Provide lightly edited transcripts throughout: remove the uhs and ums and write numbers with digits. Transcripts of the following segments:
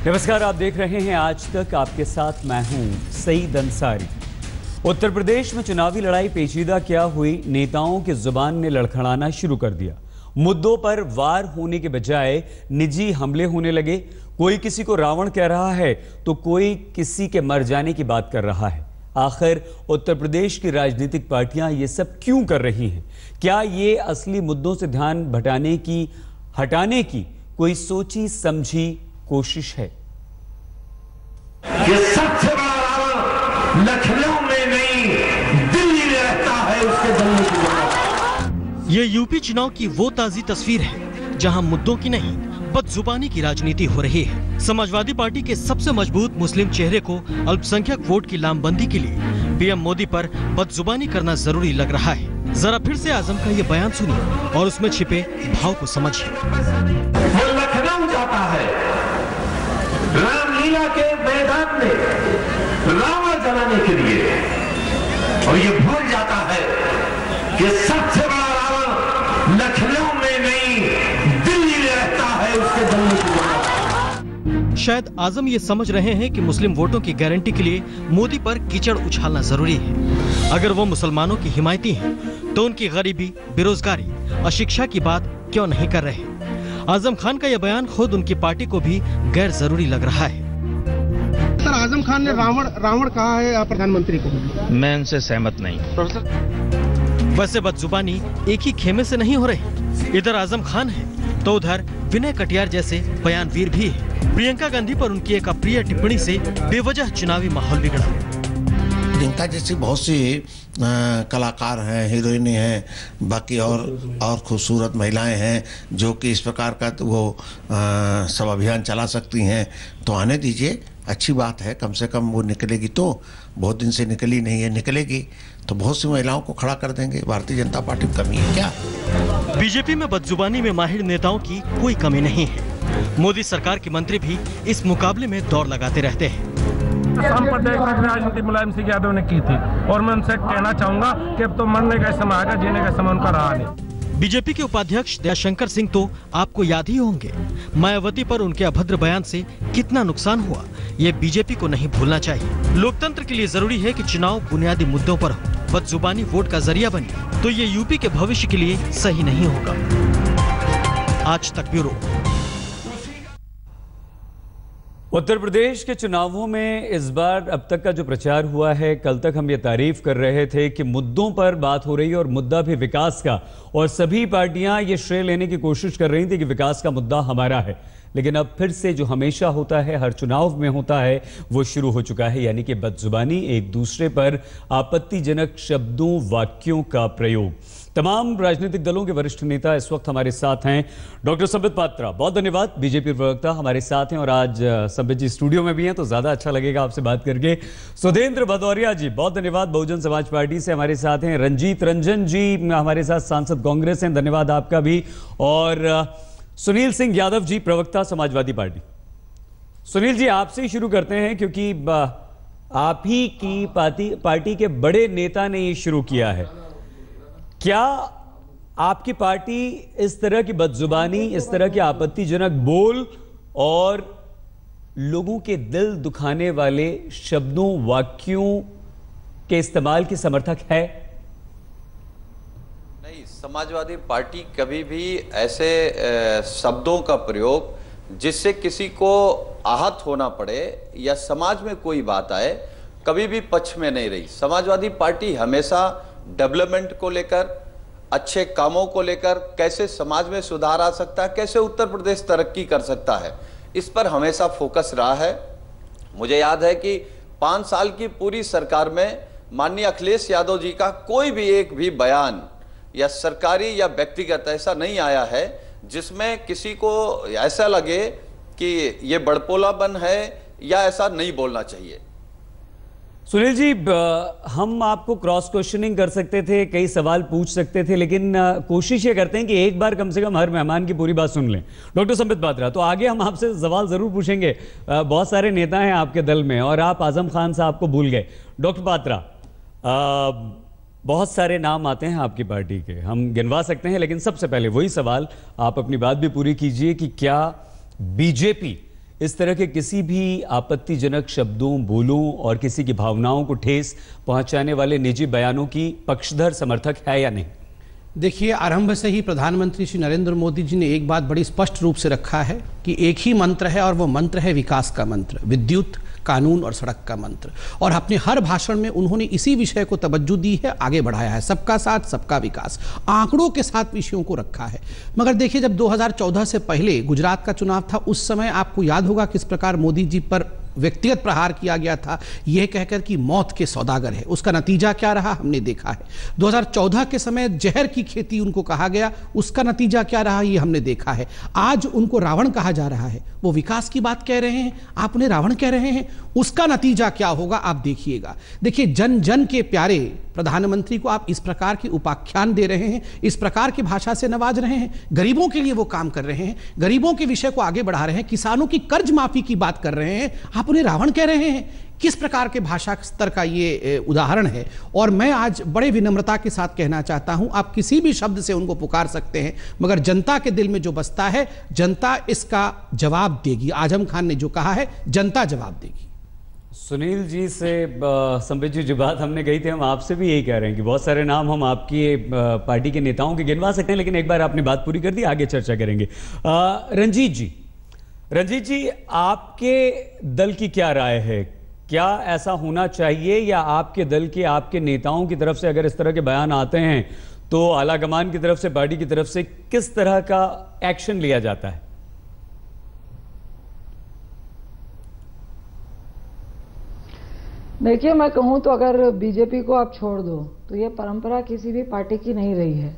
नमस्कार, आप देख रहे हैं आज तक। आपके साथ मैं हूं सईद अंसारी। उत्तर प्रदेश में चुनावी लड़ाई पेचीदा क्या हुई, नेताओं की जुबान ने लड़खड़ाना शुरू कर दिया। मुद्दों पर वार होने के बजाय निजी हमले होने लगे। कोई किसी को रावण कह रहा है तो कोई किसी के मर जाने की बात कर रहा है। आखिर उत्तर प्रदेश की राजनीतिक पार्टियां ये सब क्यों कर रही हैं? क्या ये असली मुद्दों से ध्यान हटाने की कोई सोची समझी कोशिश है? ये सबसे बड़ा रावण लखनऊ में नहीं, दिल्ली में रहता है, उसके जलने की जरूरत। ये यूपी चुनाव की वो ताजी तस्वीर है जहां मुद्दों की नहीं बदजुबानी की राजनीति हो रही है। समाजवादी पार्टी के सबसे मजबूत मुस्लिम चेहरे को अल्पसंख्यक वोट की लामबंदी के लिए पीएम मोदी पर बदजुबानी करना जरूरी लग रहा है। जरा फिर से आजम का ये बयान सुनिए और उसमें छिपे भाव को समझिए। वो लखनऊ जाता है, रामलीला के मैदान में रावण जलाने के लिए, और ये भूल जाता है कि सबसे बड़ा रावण लखनऊ में नहीं, दिल्ली में रहता है, उसके जलने की जरूरत। शायद आजम ये समझ रहे हैं कि मुस्लिम वोटों की गारंटी के लिए मोदी पर कीचड़ उछालना जरूरी है। अगर वो मुसलमानों की हिमायती हैं, तो उनकी गरीबी, बेरोजगारी, अशिक्षा की बात क्यों नहीं कर रहे? आजम खान का यह बयान खुद उनकी पार्टी को भी गैर जरूरी लग रहा है। सर, आजम खान ने रावण कहा है प्रधानमंत्री को। मैं उनसे सहमत नहीं। वैसे बदजुबानी एक ही खेमे से नहीं हो रही। इधर आजम खान है तो उधर विनय कटियार जैसे बयानवीर भी है। प्रियंका गांधी पर उनकी एक अप्रिय टिप्पणी से बेवजह चुनावी माहौल बिगड़ा। प्रियंका जैसी बहुत सी कलाकार हैं, हीरोइनें हैं, बाकी और खूबसूरत महिलाएं हैं जो कि इस प्रकार का तो वो सब अभियान चला सकती हैं। तो आने दीजिए, अच्छी बात है। कम से कम वो निकलेगी तो, बहुत दिन से निकली नहीं है, निकलेगी तो बहुत सी महिलाओं को खड़ा कर देंगे। भारतीय जनता पार्टी में कमी है क्या? बीजेपी में बदजुबानी में माहिर नेताओं की कोई कमी नहीं है। मोदी सरकार के मंत्री भी इस मुकाबले में दौड़ लगाते रहते हैं। असम प्रदेश में राजनीति मुलायम सिंह यादव ने की थी, और मैं उनसे कहना चाहूंगा कि अब तो मरने का समय आएगा, जीने का समय उनका रहा नहीं। बीजेपी के उपाध्यक्ष दयाशंकर सिंह तो आपको याद ही होंगे। मायावती पर उनके अभद्र बयान से कितना नुकसान हुआ, ये बीजेपी को नहीं भूलना चाहिए। लोकतंत्र के लिए जरूरी है कि चुनाव बुनियादी मुद्दों पर हो। बदजुबानी वोट का जरिया बनी तो ये यूपी के भविष्य के लिए सही नहीं होगा। आज तक ब्यूरो। उत्तर प्रदेश के चुनावों में इस बार अब तक का जो प्रचार हुआ है, कल तक हम ये तारीफ कर रहे थे कि मुद्दों पर बात हो रही है और मुद्दा भी विकास का, और सभी पार्टियां ये श्रेय लेने की कोशिश कर रही थी कि विकास का मुद्दा हमारा है। लेकिन अब फिर से जो हमेशा होता है, हर चुनाव में होता है, वो शुरू हो चुका है, यानी कि बदजुबानी, एक दूसरे पर आपत्तिजनक शब्दों, वाक्यों का प्रयोग। तमाम राजनीतिक दलों के वरिष्ठ नेता इस वक्त हमारे साथ हैं। डॉक्टर संबित पात्रा, बहुत धन्यवाद, बीजेपी प्रवक्ता हमारे साथ हैं, और आज संबित जी स्टूडियो में भी हैं तो ज्यादा अच्छा लगेगा आपसे बात करके। सुधेंद्र भदौरिया जी, बहुत धन्यवाद, बहुजन समाज पार्टी से हमारे साथ हैं। रंजीत रंजन जी हमारे साथ, सांसद कांग्रेस हैं, धन्यवाद आपका भी। और सुनील सिंह यादव जी, प्रवक्ता समाजवादी पार्टी। सुनील जी, आपसे ही शुरू करते हैं क्योंकि आप ही की पार्टी के बड़े नेता ने ये शुरू किया है। क्या आपकी पार्टी इस तरह की बदजुबानी, इस तरह के आपत्तिजनक बोल और लोगों के दिल दुखाने वाले शब्दों, वाक्यों के इस्तेमाल की समर्थक है? नहीं, समाजवादी पार्टी कभी भी ऐसे शब्दों का प्रयोग जिससे किसी को आहत होना पड़े या समाज में कोई बात आए, कभी भी पक्ष में नहीं रही। समाजवादी पार्टी हमेशा डेवलपमेंट को लेकर, अच्छे कामों को लेकर, कैसे समाज में सुधार आ सकता है, कैसे उत्तर प्रदेश तरक्की कर सकता है, इस पर हमेशा फोकस रहा है। मुझे याद है कि 5 साल की पूरी सरकार में माननीय अखिलेश यादव जी का कोई भी एक भी बयान या सरकारी या व्यक्तिगत ऐसा नहीं आया है जिसमें किसी को ऐसा लगे कि ये बड़पोलापन है या ऐसा नहीं बोलना चाहिए। सुनील जी, हम आपको क्रॉस क्वेश्चनिंग कर सकते थे, कई सवाल पूछ सकते थे, लेकिन कोशिश ये करते हैं कि एक बार कम से कम हर मेहमान की पूरी बात सुन लें। डॉक्टर संबित पात्रा, तो आगे हम आपसे सवाल जरूर पूछेंगे। बहुत सारे नेता हैं आपके दल में और आप आजम खान साहब को भूल गए। डॉक्टर पात्रा, बहुत सारे नाम आते हैं आपकी पार्टी के, हम गिनवा सकते हैं, लेकिन सबसे पहले वही सवाल, आप अपनी बात भी पूरी कीजिए कि क्या बीजेपी इस तरह के किसी भी आपत्तिजनक शब्दों, बोलों और किसी की भावनाओं को ठेस पहुंचाने वाले निजी बयानों की पक्षधर समर्थक है या नहीं? देखिए, आरंभ से ही प्रधानमंत्री श्री नरेंद्र मोदी जी ने एक बात बड़ी स्पष्ट रूप से रखा है कि एक ही मंत्र है और वो मंत्र है विकास का मंत्र, विद्युत, कानून और सड़क का मंत्र। और अपने हर भाषण में उन्होंने इसी विषय को तवज्जो दी है, आगे बढ़ाया है, सबका साथ सबका विकास, आंकड़ों के साथ विषयों को रखा है। मगर देखिए, जब 2014 से पहले गुजरात का चुनाव था, उस समय आपको याद होगा किस प्रकार मोदी जी पर व्यक्तिगत प्रहार किया गया था, यह कहकर कि मौत के सौदागर है। उसका नतीजा क्या रहा हमने देखा है। 2014 के समय जहर की खेती उनको कहा गया, उसका नतीजा क्या रहा ये हमने देखा है। आज उनको रावण कहा जा रहा है, वो विकास की बात कह रहे हैं, आप उन्हें रावण कह रहे हैं, उसका नतीजा क्या होगा आप देखिएगा। देखिए, जन जन के प्यारे प्रधानमंत्री को आप इस प्रकार की उपाख्यान दे रहे हैं, इस प्रकार की भाषा से नवाज रहे हैं, गरीबों के लिए वो काम कर रहे हैं, गरीबों के विषय को आगे बढ़ा रहे हैं, किसानों की कर्ज माफी की बात कर रहे हैं, आप उन्हें रावण कह रहे हैं। किस प्रकार के भाषा स्तर का ये उदाहरण है। और मैं आज बड़े विनम्रता के साथ कहना चाहता हूं, आप किसी भी शब्द से उनको पुकार सकते हैं, मगर जनता के दिल में जो बसता है, जनता इसका जवाब देगी। आजम खान ने जो कहा है, जनता जवाब देगी। सुनील जी से संबित जी जो बात हमने कही थी, हम आपसे भी यही कह रहे हैं कि बहुत सारे नाम हम आपकी पार्टी के नेताओं के गिनवा सकते हैं, लेकिन एक बार आपने बात पूरी कर दी, आगे चर्चा करेंगे। रंजीत जी, आपके दल की क्या राय है? क्या ऐसा होना चाहिए, या आपके दल के, आपके नेताओं की तरफ से अगर इस तरह के बयान आते हैं तो आलाकमान की तरफ से, पार्टी की तरफ से किस तरह का एक्शन लिया जाता है? देखिए, मैं कहूं तो अगर बीजेपी को आप छोड़ दो तो ये परंपरा किसी भी पार्टी की नहीं रही है।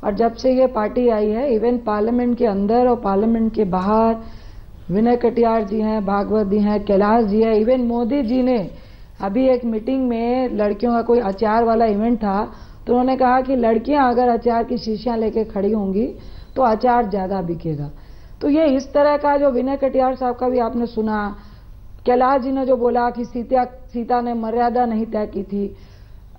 और जब से ये पार्टी आई है, इवन पार्लियामेंट के अंदर और पार्लियामेंट के बाहर विनय कटियार जी हैं, भागवत जी हैं, कैलाश जी हैं, इवन मोदी जी ने अभी एक मीटिंग में, लड़कियों का कोई अचार वाला इवेंट था, तो उन्होंने कहा कि लड़कियां अगर अचार की शीशियां लेके खड़ी होंगी तो अचार ज़्यादा बिकेगा। तो ये इस तरह का, जो विनय कटियार साहब का भी आपने सुना, कैलाश जी ने जो बोला कि सीता ने मर्यादा नहीं तय की थी,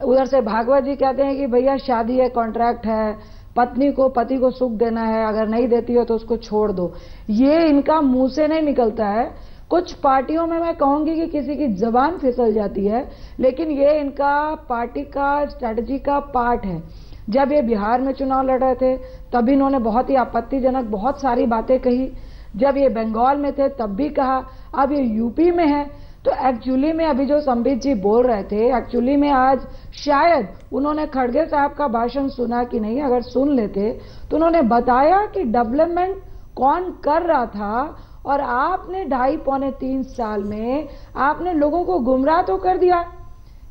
उधर से भागवत जी कहते हैं कि भैया शादी है, कॉन्ट्रैक्ट है, पत्नी को, पति को सुख देना है, अगर नहीं देती हो तो उसको छोड़ दो। ये इनका मुंह से नहीं निकलता है। कुछ पार्टियों में मैं कहूंगी कि किसी की जबान फिसल जाती है, लेकिन ये इनका पार्टी का स्ट्रेटजी का पार्ट है। जब ये बिहार में चुनाव लड़ रहे थे तब इन्होंने बहुत ही आपत्तिजनक बहुत सारी बातें कही, जब ये बंगाल में थे तब भी कहा, अब ये यूपी में है। तो एक्चुअली में अभी जो संबित जी बोल रहे थे, एक्चुअली में आज शायद उन्होंने खड़गे साहब का भाषण सुना कि नहीं, अगर सुन लेते तो उन्होंने बताया कि डेवलपमेंट कौन कर रहा था, और आपने 2.5-3 साल में आपने लोगों को गुमराह तो कर दिया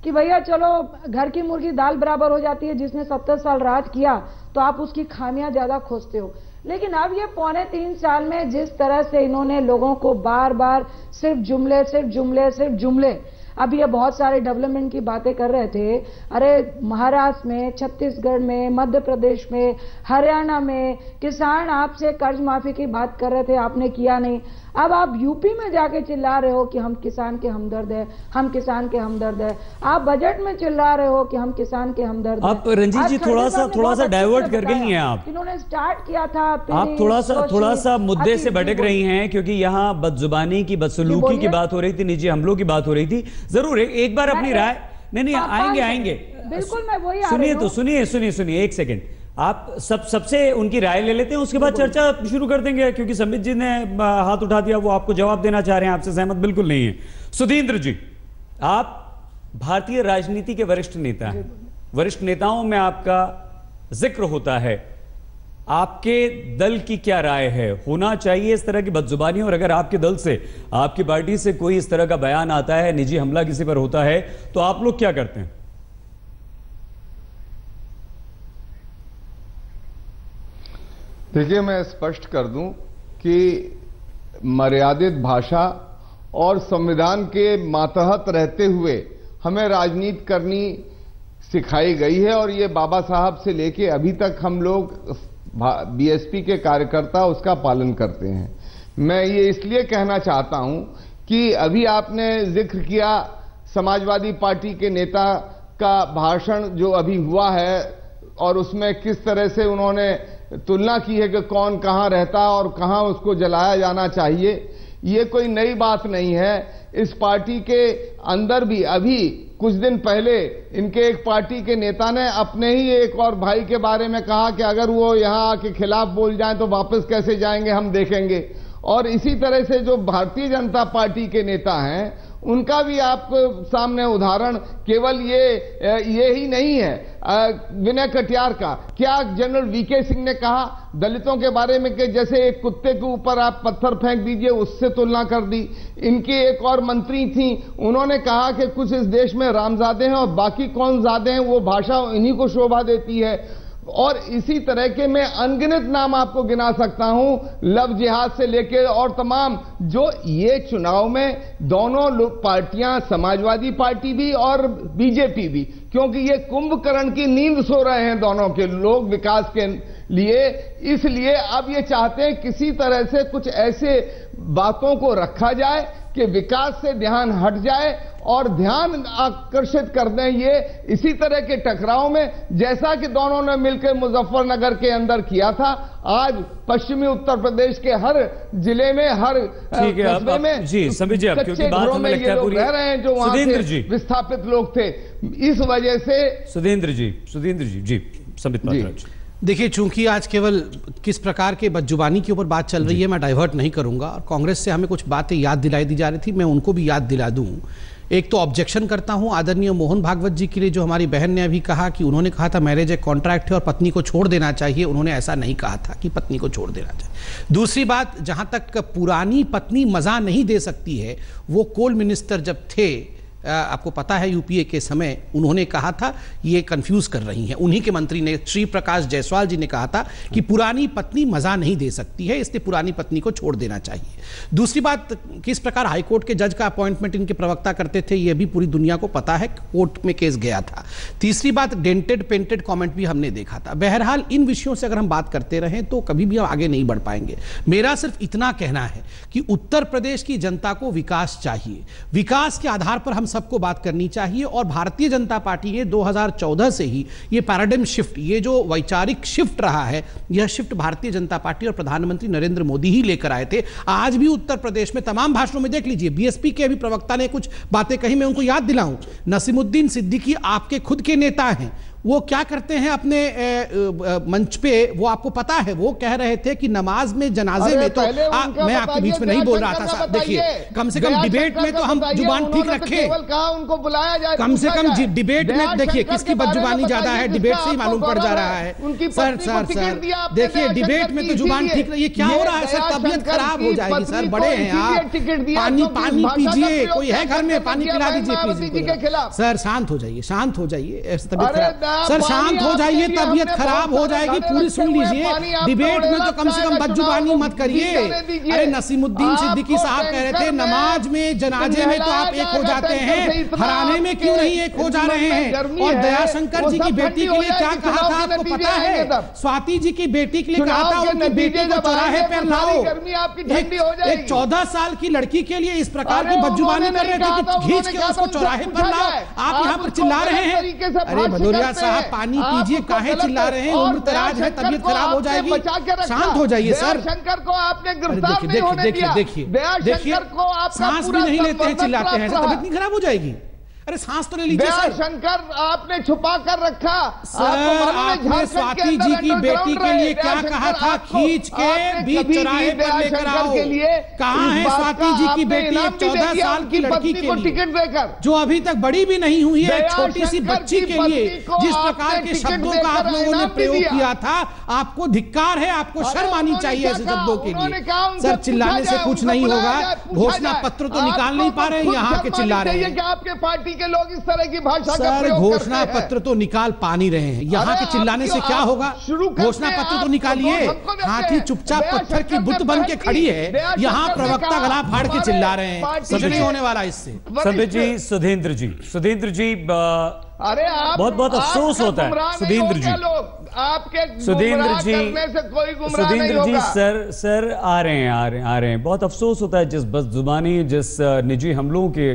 कि भैया चलो घर की मुर्गी दाल बराबर हो जाती है, जिसने 70 साल राज किया तो आप उसकी खामियां ज्यादा खोजते हो। लेकिन अब ये 2.5 साल में जिस तरह से इन्होंने लोगों को बार बार सिर्फ जुमले, अभी ये बहुत सारे डेवलपमेंट की बातें कर रहे थे। अरे महाराष्ट्र में, छत्तीसगढ़ में, मध्य प्रदेश में, हरियाणा में किसान आपसे कर्ज माफी की बात कर रहे थे, आपने किया नहीं। अब आप यूपी में जाके चिल्ला रहे हो कि हम किसान के हमदर्द है, हम किसान के हमदर्द है। आप बजट में चिल्ला रहे हो कि हम किसान के हमदर्द है। आप रंजीत जी थोड़ा सा डाइवर्ट कर गई हैं आप। इन्होंने स्टार्ट किया था, आप थोड़ा सा मुद्दे से भटक रही हैं, क्योंकि यहाँ बदजुबानी की, बदसलूकी की बात हो रही थी, निजी हमलों की बात हो रही थी। जरूर एक बार अपनी राय, नहीं आएंगे बिल्कुल, मैं वही सुनिए एक सेकेंड, आप सबसे उनकी राय ले लेते हैं, उसके बाद चर्चा शुरू कर देंगे, क्योंकि संबित जी ने हाथ उठा दिया, वो आपको जवाब देना चाह रहे हैं, आपसे सहमत बिल्कुल नहीं है। सुधींद्र जी, आप भारतीय राजनीति के वरिष्ठ नेता हैं, वरिष्ठ नेताओं में आपका जिक्र होता है, आपके दल की क्या राय है? होना चाहिए इस तरह की बदजुबानी? और अगर आपके दल से, आपकी पार्टी से कोई इस तरह का बयान आता है, निजी हमला किसी पर होता है, तो आप लोग क्या करते हैं? देखिए, मैं स्पष्ट कर दूं कि मर्यादित भाषा और संविधान के मातहत रहते हुए हमें राजनीति करनी सिखाई गई है, और ये बाबा साहब से लेके अभी तक हम लोग बीएसपी के कार्यकर्ता उसका पालन करते हैं। मैं ये इसलिए कहना चाहता हूं कि अभी आपने जिक्र किया समाजवादी पार्टी के नेता का भाषण जो अभी हुआ है, और उसमें किस तरह से उन्होंने तुलना की है कि कौन कहां रहता और कहां उसको जलाया जाना चाहिए। ये कोई नई बात नहीं है। इस पार्टी के अंदर भी अभी कुछ दिन पहले इनके एक पार्टी के नेता ने अपने ही एक और भाई के बारे में कहा कि अगर वो यहाँ आके खिलाफ बोल जाएं तो वापस कैसे जाएंगे हम देखेंगे। और इसी तरह से जो भारतीय जनता पार्टी के नेता हैं उनका भी आपको सामने उदाहरण केवल ये ही नहीं है। विनय कटियार का क्या जनरल वीके सिंह ने कहा दलितों के बारे में कि जैसे एक कुत्ते के ऊपर आप पत्थर फेंक दीजिए, उससे तुलना कर दी। इनकी एक और मंत्री थी, उन्होंने कहा कि कुछ इस देश में रामजादे हैं और बाकी कौन जादे हैं, वो भाषा इन्हीं को शोभा देती है। और इसी तरह के मैं अनगिनत नाम आपको गिना सकता हूं, लव जिहाद से लेकर और तमाम जो ये चुनाव में दोनों पार्टियां, समाजवादी पार्टी भी और बीजेपी भी, क्योंकि ये कुंभकर्ण की नींद सो रहे हैं दोनों के लोग विकास के लिए, इसलिए अब ये चाहते हैं किसी तरह से कुछ ऐसे बातों को रखा जाए कि विकास से ध्यान हट जाए और ध्यान आकर्षित कर दें ये इसी तरह के टकराव में, जैसा कि दोनों ने मिलकर मुजफ्फरनगर के अंदर किया था। आज पश्चिमी उत्तर प्रदेश के हर जिले में, हर कस्बे में जी संबित जी, क्योंकि बात हमें लगता है पूरी रह रहे हैं जो वहां से विस्थापित लोग थे, इस वजह से। सुधींद्र जी संबित पात्रा। देखिए, चूंकि आज केवल किस प्रकार के बदजुबानी के ऊपर बात चल रही है, मैं डाइवर्ट नहीं करूंगा। और कांग्रेस से हमें कुछ बातें याद दिलाई दी जा रही थी, मैं उनको भी याद दिला दूं। एक तो ऑब्जेक्शन करता हूं आदरणीय मोहन भागवत जी के लिए, जो हमारी बहन ने अभी कहा कि उन्होंने कहा था मैरिज एक कॉन्ट्रैक्ट है और पत्नी को छोड़ देना चाहिए। उन्होंने ऐसा नहीं कहा था कि पत्नी को छोड़ देना चाहिए। दूसरी बात, जहां तक पुरानी पत्नी मजा नहीं दे सकती है, वो कोल मिनिस्टर जब थे, आपको पता है यूपीए के समय, उन्होंने कहा था ये कंफ्यूज कर रही हैं। उन्हीं के मंत्री ने, श्री प्रकाश जायसवाल जी ने कहा था कि पुरानी पत्नी मजा नहीं दे सकती है, इसलिए पुरानी पत्नी को छोड़ देना चाहिए। दूसरी बात, किस प्रकार हाईकोर्ट के जज का अपॉइंटमेंट इनके प्रवक्ता करते थे, यह भी पूरी दुनिया को पता है, कोर्ट में केस गया था। तीसरी बात, डेंटेड पेंटेड कॉमेंट भी हमने देखा था। बहरहाल इन विषयों से अगर हम बात करते रहें तो कभी भी हम आगे नहीं बढ़ पाएंगे। मेरा सिर्फ इतना कहना है कि उत्तर प्रदेश की जनता को विकास चाहिए, विकास के आधार पर हम सबको बात करनी चाहिए। और भारतीय जनता पार्टी ने 2014 से ही ये पैराडाइम शिफ्ट, ये जो वैचारिक शिफ्ट रहा है, यह शिफ्ट भारतीय जनता पार्टी और प्रधानमंत्री नरेंद्र मोदी ही लेकर आए थे। आज भी उत्तर प्रदेश में तमाम भाषणों में देख लीजिए, बीएसपी के भी प्रवक्ता ने कुछ बातें कही, मैं उनको याद दिलाऊं। नसीमुद्दीन सिद्दीकी आपके खुद के नेता हैं, वो क्या करते हैं अपने मंच पे, वो आपको पता है, वो कह रहे थे कि नमाज में, जनाजे में, तो मैं आपके बीच में नहीं बोल रहा था साहब। देखिए, कम से कम डिबेट में तो हम जुबान ठीक रखें, उनको बुलाया जाए, कम से कम डिबेट में देखिए किसकी बदजुबानी ज्यादा है, डिबेट से ही मालूम पड़ जा रहा है। सर देखिए, डिबेट में तो जुबान ठीक रही है। क्या हो रहा है सर? तबीयत खराब हो जाएगी सर, बड़े हैं आप, पानी पीजिए, कोई है घर में, पानी पिला दीजिए प्लीज। सर शांत हो जाइए, शांत हो जाइए, तबीयत खराब, सर शांत हो जाइए, तबीयत खराब हो जाएगी। पूरी सुन लीजिए, डिबेट में तो कम से कम बदजुबानी मत करिए। अरे नसीमुद्दीन सिद्दीकी साहब कह रहे थे नमाज में, जनाजे में तो आप एक हो जाते हैं, हराने में क्यों नहीं एक हो जा रहे हैं? और दयाशंकर जी की बेटी के लिए क्या कहा था आपको पता है? स्वाति जी की बेटी के लिए कहा था उनकी बेटी को चौराहे पर लाओ। एक 14 साल की लड़की के लिए इस प्रकार की बदजुबानी कर रहे थे कि खींच के उसको चौराहे पर लाओ। आप यहाँ पर चिल्ला रहे हैं। अरे भदौरिया साहब, पानी पीजिए, काहे चिल्ला रहे हैं? उम्र दराज है, तबीयत खराब हो जाएगी, शांत हो जाइए सर। शंकर को आपने गिरफ्तार नहीं होने दिया। देखिए, सांस भी नहीं लेते हैं, चिल्लाते हैं, तबीयत नहीं खराब हो जाएगी? अरे सांस तो ले लीजिए सर। शंकर आपने छुपा कर रखा सर। आपने स्वाति जी की बेटी के लिए क्या कहा था? खींच के बीच चौराहे पर लेकर आओ। कहाँ है स्वाति जी की बेटी, 14 साल की लड़की के लिए टिकट देकर, जो अभी तक बड़ी भी नहीं हुई है, छोटी सी बच्ची के लिए जिस प्रकार के शब्दों का आप लोगों ने प्रयोग किया था, आपको धिक्कार है, आपको शर्म आनी चाहिए ऐसे शब्दों के लिए। सर चिल्लाने से कुछ नहीं होगा, घोषणा पत्र तो निकाल नहीं पा रहे हैं, यहाँ के चिल्ला रहे हैं। आपके पार्टी के लोग इस तरह की भाषा का प्रयोग घोषणा पत्र तो निकाल पा नहीं रहे हैं, यहाँ के चिल्लाने से क्या होगा? घोषणा पत्र तो निकालिए। हाथी चुपचाप पत्थर की बुत बन के खड़ी है, यहाँ प्रवक्ता गला फाड़ के चिल्ला रहे हैं, कुछ नहीं होने वाला इससे। संबित जी, सुधींद्र जी, अरे बहुत अफसोस होता है सुधींद्र जी, सुधींद्र जी सर आ रहे हैं। बहुत अफसोस होता है जिस बदजुबानी, जिस निजी हमलों के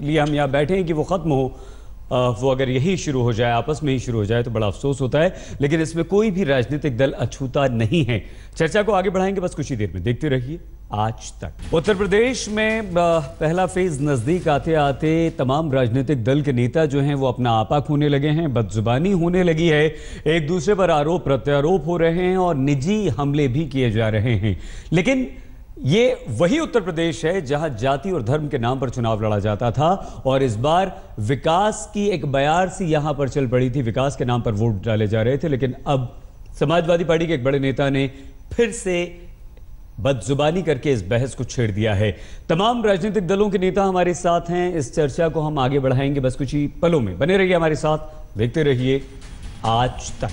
लिए हम यहाँ बैठे हैं कि वो खत्म हो, वो अगर यही शुरू हो जाए, आपस में ही शुरू हो जाए तो बड़ा अफसोस होता है। लेकिन इसमें कोई भी राजनीतिक दल अछूता नहीं है। चर्चा को आगे बढ़ाएंगे बस कुछ ही देर में, देखते रहिए। आज तक। उत्तर प्रदेश में पहला फेज नजदीक आते आते तमाम राजनीतिक दल के नेता जो हैं वो अपना आपा खोने लगे हैं, बदजुबानी होने लगी है, एक दूसरे पर आरोप प्रत्यारोप हो रहे हैं और निजी हमले भी किए जा रहे हैं। लेकिन ये वही उत्तर प्रदेश है जहां जाति और धर्म के नाम पर चुनाव लड़ा जाता था और इस बार विकास की एक बयार सी यहां पर चल पड़ी थी, विकास के नाम पर वोट डाले जा रहे थे। लेकिन अब समाजवादी पार्टी के एक बड़े नेता ने फिर से बदजुबानी करके इस बहस को छेड़ दिया है। तमाम राजनीतिक दलों के नेता हमारे साथ हैं, इस चर्चा को हम आगे बढ़ाएंगे बस कुछ ही पलों में। बने रहिए हमारे साथ, देखते रहिए आज तक।